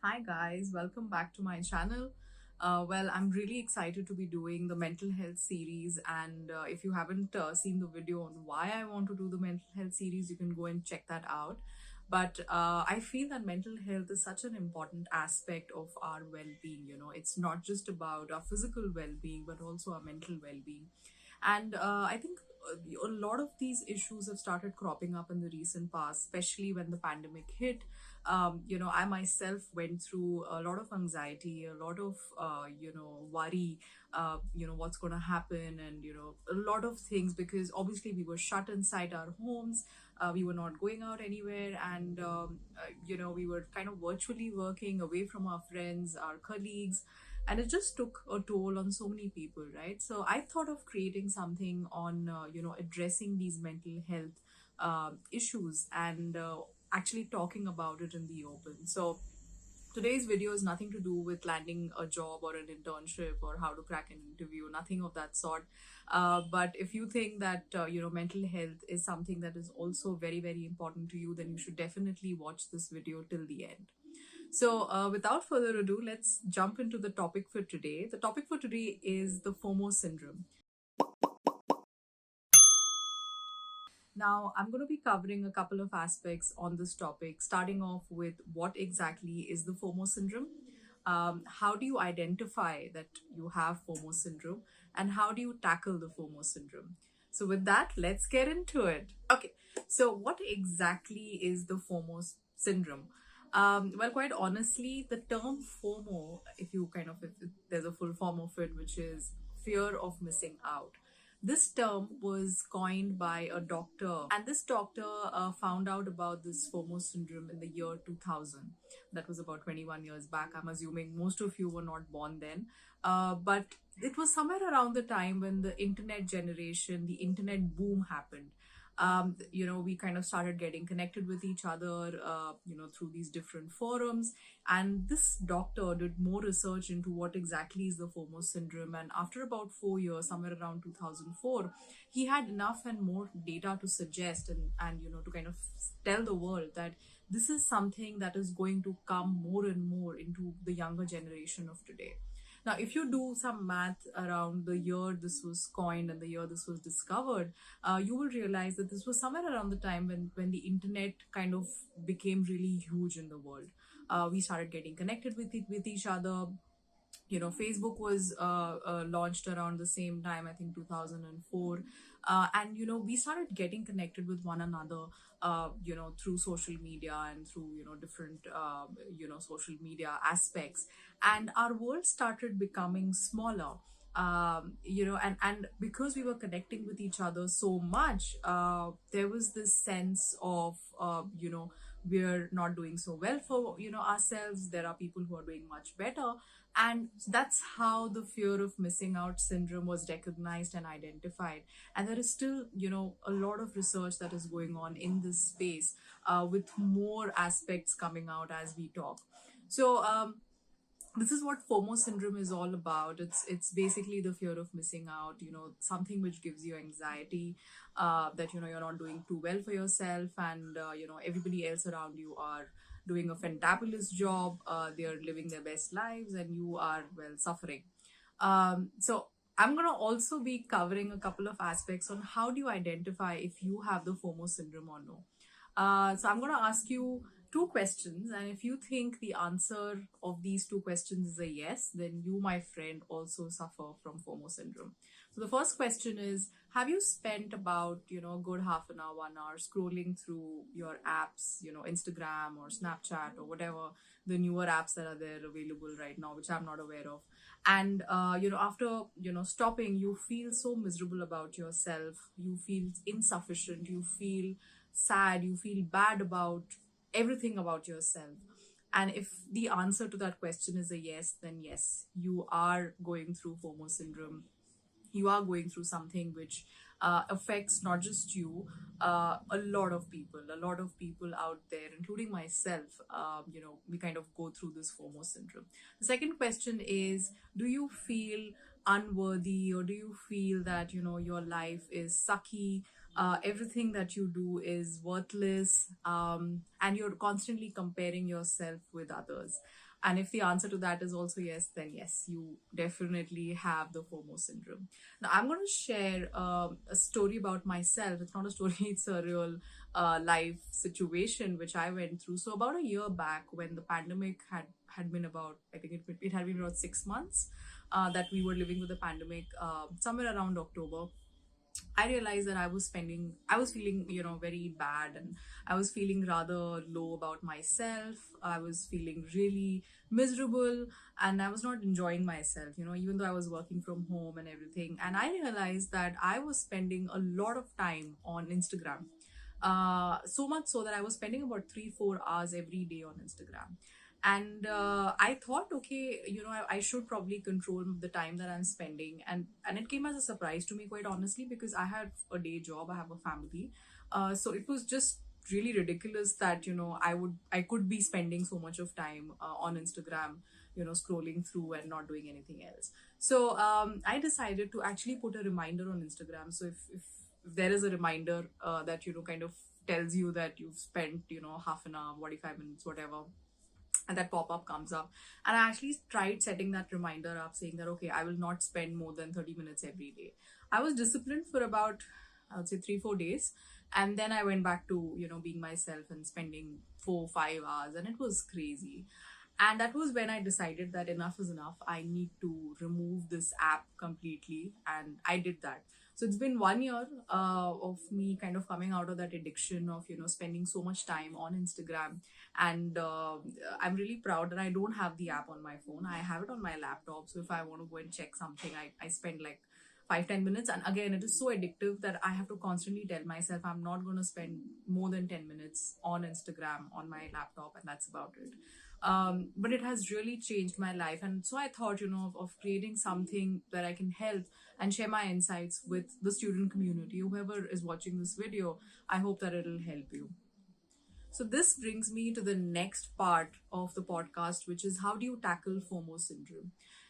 Hi guys, welcome back to my channel. I'm really excited to be doing the mental health series, and if you haven't seen the video on why I want to do the mental health series, you can go and check that out. But I feel that mental health is such an important aspect of our well-being. It's not just about our physical well-being, but also our mental well-being. And I think a lot of these issues have started cropping up in the recent past, especially when the pandemic hit. I myself went through a lot of anxiety, a lot of, worry, what's going to happen, and, a lot of things, because obviously we were shut inside our homes. We were not going out anywhere, and, we were kind of virtually working away from our friends, our colleagues, and it just took a toll on so many people, right? So I thought of creating something on addressing these mental health issues, and actually talking about it in the open. So today's video is nothing to do with landing a job or an internship or how to crack an interview, nothing of that sort. But if you think that mental health is something that is also very, very important to you, then you should definitely watch this video till the end. So, without further ado, let's jump into the topic for today. The topic for today is the FOMO syndrome. Now, I'm going to be covering a couple of aspects on this topic, starting off with what exactly is the FOMO syndrome. How do you identify that you have FOMO syndrome, and how do you tackle the FOMO syndrome? So, with that, let's get into it. Okay, so what exactly is the FOMO syndrome? Quite honestly, the term FOMO, if there's a full form of it, which is fear of missing out. This term was coined by a doctor, and this doctor found out about this FOMO syndrome in the year 2000. That was about 21 years back. I'm assuming most of you were not born then. But it was somewhere around the time when the internet generation, the internet boom happened. We kind of started getting connected with each other, through these different forums. And this doctor did more research into what exactly is the FOMO syndrome. And after about 4 years, somewhere around 2004, he had enough and more data to suggest and to kind of tell the world that this is something that is going to come more and more into the younger generation of today. Now, if you do some math around the year this was coined and the year this was discovered, you will realize that this was somewhere around the time when the internet kind of became really huge in the world. We started getting connected with each other. Facebook was launched around the same time, I think 2004. And we started getting connected with one another, through social media and through different social media aspects, and our world started becoming smaller. And because we were connecting with each other so much, there was this sense of we're not doing so well for ourselves. There are people who are doing much better, and that's how the fear of missing out syndrome was recognized and identified. And there is still a lot of research that is going on in this space, with more aspects coming out as we talk. So this is what FOMO syndrome is all about. It's basically the fear of missing out, something which gives you anxiety, that you're not doing too well for yourself, and everybody else around you are doing a fantabulous job. They are living their best lives, and you are, well, suffering. So I'm going to also be covering a couple of aspects on how do you identify if you have the FOMO syndrome or no. So I'm going to ask you two questions, and if you think the answer of these two questions is a yes, then you, my friend, also suffer from FOMO syndrome. So the first question is: have you spent about a good half an hour, 1 hour scrolling through your apps, Instagram or Snapchat or whatever the newer apps that are there available right now, which I'm not aware of? And after stopping, you feel so miserable about yourself. You feel insufficient. You feel sad, you feel bad about everything about yourself. And if the answer to that question is a yes, then yes, you are going through FOMO syndrome. You are going through something which affects not just you, a lot of people out there, including myself. We kind of go through this FOMO syndrome. The second question is: do you feel unworthy, or do you feel that your life is sucky? everything that you do is worthless, and you're constantly comparing yourself with others. And if the answer to that is also yes, then yes, you definitely have the FOMO syndrome. Now, I'm going to share a story about myself. It's not a story, it's a real life situation which I went through. So, about a year back, when the pandemic had been about, I think it had been about 6 months that we were living with the pandemic, somewhere around October. I realized that I was feeling, very bad, and I was feeling rather low about myself. I was feeling really miserable, and I was not enjoying myself, even though I was working from home and everything. And I realized that I was spending a lot of time on Instagram. So much so that I was spending about 3-4 hours every day on Instagram. And I thought, okay, I should probably control the time that I'm spending. And it came as a surprise to me, quite honestly, because I had a day job, I have a family. So it was just really ridiculous that I could be spending so much of time on Instagram, scrolling through and not doing anything else. So I decided to actually put a reminder on Instagram. So if there is a reminder that kind of tells you that you've spent half an hour, 45 minutes, whatever, and that pop-up comes up, and I actually tried setting that reminder up, saying that okay, I will not spend more than 30 minutes every day. I was disciplined for about, I would say, 3-4 days, and then I went back to being myself and spending 4-5 hours, and it was crazy. And that was when I decided that enough is enough. I need to remove this app completely, and I did that. So it's been 1 year of me kind of coming out of that addiction of spending so much time on Instagram. And I'm really proud that I don't have the app on my phone. I have it on my laptop, so if I want to go and check something, I spend like 5-10 minutes. And again, it is so addictive that I have to constantly tell myself I'm not going to spend more than 10 minutes on Instagram on my laptop, and that's about it. But it has really changed my life, and so I thought of creating something that I can help and share my insights with the student community. Whoever is watching this video, I hope that it'll help you. So this brings me to the next part of the podcast, which is how do you tackle FOMO syndrome.